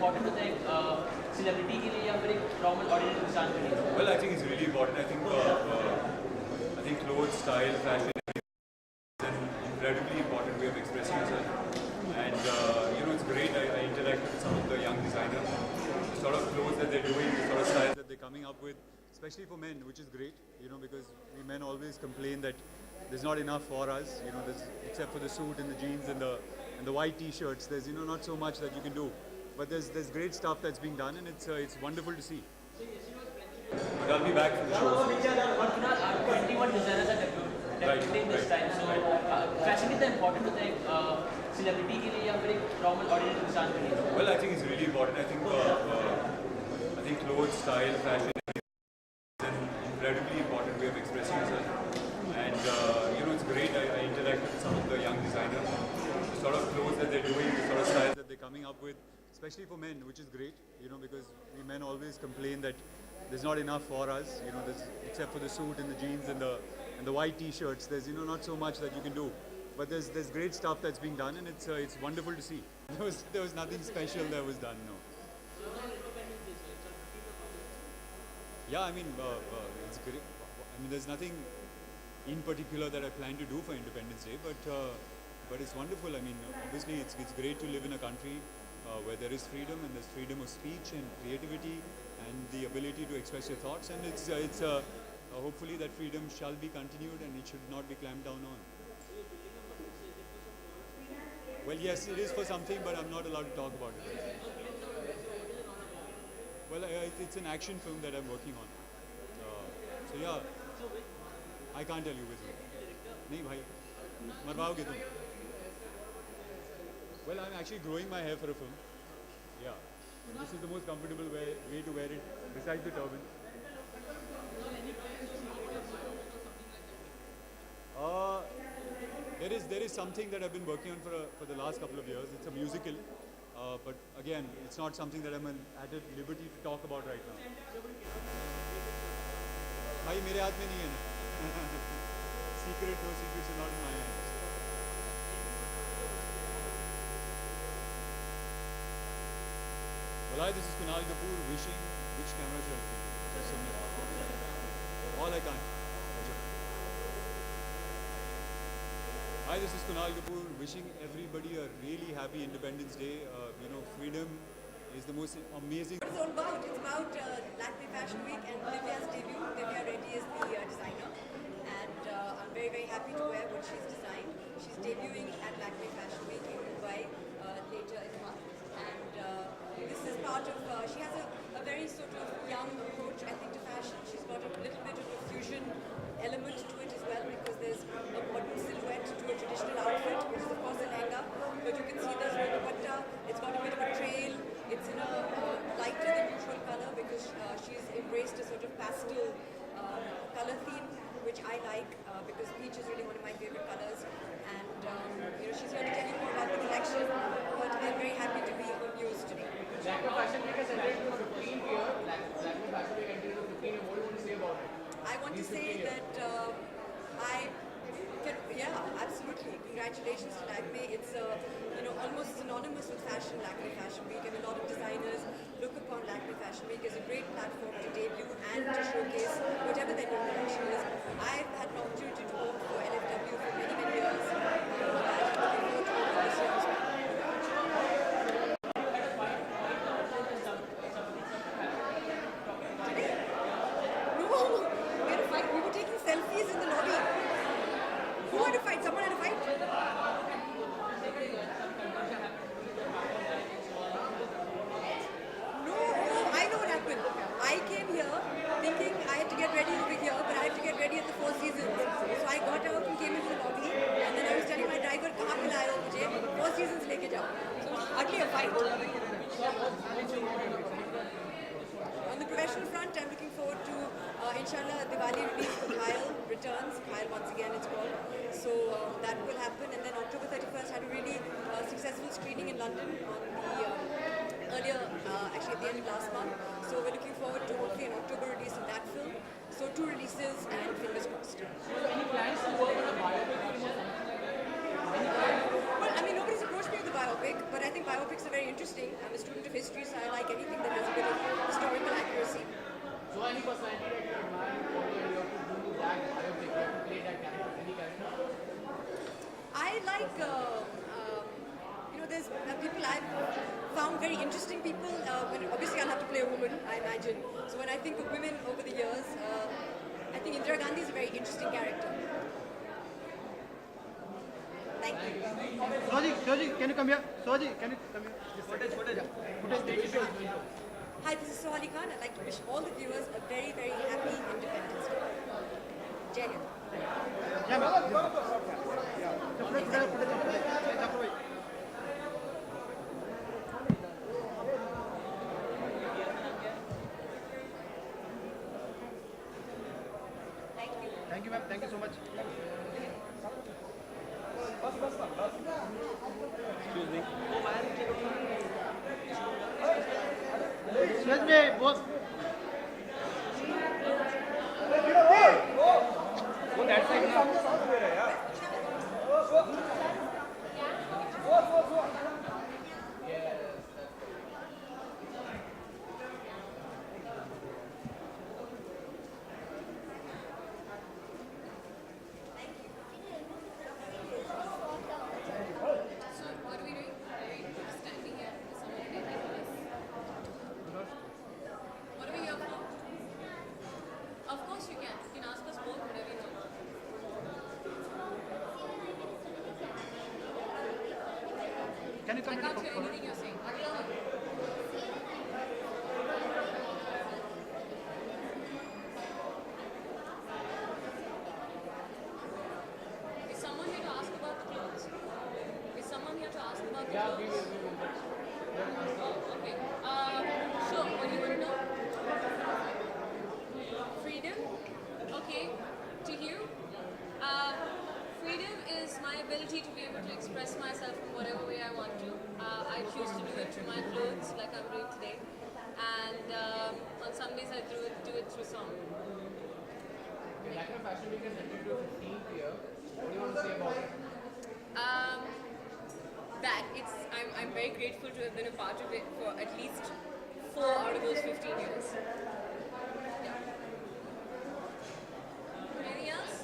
important होता है celebrity के लिए या फिर एक नॉर्मल ऑर्डिनरी इंसान के लिए? Well, I think it's really important. I think clothes, style, fashion is an incredibly important way of expressing yourself. And it's great. I interacted with some of the young designers. The sort of clothes that they're doing, the sort of styles that they're coming up with, especially for men, which is great. Because we men always complain that there's not enough for us. Except for the suit and the jeans and the white T-shirts. There's not so much that you can do. But there's great stuff that's being done, and it's wonderful to see. But I'll be back for the show. और Kunal, 21 designers are debuting this time. So fashion कितना important होता है celebrity के लिए या फिर एक normal ordinary इंसान के लिए? Well, I think it's really important. I think clothes, style, fashion is an incredibly important way of expressing yourself. And it's great. I interacted with some of the young designers. The sort of clothes that they're doing, the sort of styles that they're coming up with, especially for men, which is great. Because we men always complain that there's not enough for us. Except for the suit and the jeans and the white T-shirts. There's not so much that you can do. But there's great stuff that's being done, and it's wonderful to see. There was nothing special that was done. No. Yeah, I mean, it's great. I mean, there's nothing in particular that I plan to do for Independence Day, but it's wonderful. I mean, obviously, it's great to live in a country where there is freedom, and there's freedom of speech and creativity and the ability to express your thoughts, and it's hopefully that freedom shall be continued and it should not be clamped down on. Well, yes, it is for something, but I'm not allowed to talk about it. Well, it's an action film that I'm working on. So yeah, I can't tell you which one. नहीं भाई, मरवाओगे तुम? Well, I'm actually growing my hair for a film. Yeah, this is the most comfortable way to wear it besides the turban. There is something that I've been working on for the last couple of years. It's a musical, but again, it's not something that I'm at liberty to talk about right now. भाई मेरे हाथ में नहीं है ना. Secret, no secrets are not in my hands. Well, hi, this is Kunal Kapoor wishing. Which camera shall we do? All I can't. Hi, this is Kunal Kapoor wishing everybody a really happy Independence Day. Freedom is the most amazing. What it's all about? It's about Lakme Fashion Week and Divya's debut. Divya Reddy is the designer, and I'm very, very happy to wear what she's designed. She's debuting at Lakme Fashion Week in Mumbai later in the month, and this is part of. She has a very sort of young approach, I think, to fashion. She's got a little bit of a fusion element to it as well, because there's a modern silhouette to a traditional outfit, which is of course a lehenga, but you can see there's no dupatta. It's got a bit of a trail. It's in a lighter than usual color, because she's embraced a sort of pastel color theme, which I like, because peach is really one of my favorite colors. And she's here to tell you more about the collection, but I'm very happy to be on news today. Lakme Fashion Week has celebrated 15th year. Lakme Fashion Week enters the 15th year. What do you want to say about it? I want to say that absolutely. Congratulations to Lakme. It's almost synonymous with fashion, Lakme Fashion Week, and a lot of designers look upon Lakme Fashion Week as a great platform to debut and to showcase whatever their new collection is. I've had an opportunity to work for LFW for many, many years. And I'm looking forward to working this year as well. Selfies in the lobby. Who had a fight? Someone had a fight? No, I know what happened. I came here thinking I had to get ready over here, but I had to get ready at the Four Seasons. So I got out and came into the lobby, and then I was telling my driver, "Kahan pe laaye ho mujhe? Four Seasons leke jao." So it's hardly a fight. On the professional front, I'm looking forward to, inshallah, Diwali release for Khayal returns. Khayal once again it's called. So that will happen. And then October 31st had a really successful screening in London on the earlier, actually at the end of last month. So we're looking forward to hopefully an October release of that film. So 2 releases and fingers crossed. Any plans to work on a biopic? Well, I mean, nobody's approached asked me the biopic, but I think biopics are very interesting. I'm a student of history, so I like anything that has a bit of historical accuracy. So any personality that you admire and follow and you have to do that biopic, you have to play that character, any character? I like, there's people I've found very interesting people. Obviously, I'll have to play a woman, I imagine. So when I think of women over the years, I think Indira Gandhi is a very interesting character. Thank you. Soji, can you come here? Soji, can you come here? Footage. Hi, this is Sohali Khan. I'd like to wish all the viewers a very, very happy Independence Day. Jai Hind. Yeah, ma'am. Footage. Thank you. Thank you, ma'am. Thank you so much. Excuse me, boss. So, what are we doing? Are we standing here? Is someone connecting with us? What are we here for? Of course you can. You can ask us both whatever you want. Can you I come here? can't hear anything you're saying. Is someone here to ask about the clothes? Is someone here to ask about the clothes? Oh, okay. Sure. What do you want to know? Freedom? Okay. To you? Freedom is my ability to be able to express myself in whatever way I want to. I choose to do it through my clothes, like I'm doing today. And on some days I do it through song. Okay, Lucknow Fashion Week is entering to 15th year. What do you want to say about it? I'm very grateful to have been a part of it for at least 4 out of those 15 years. Yeah. Anything else?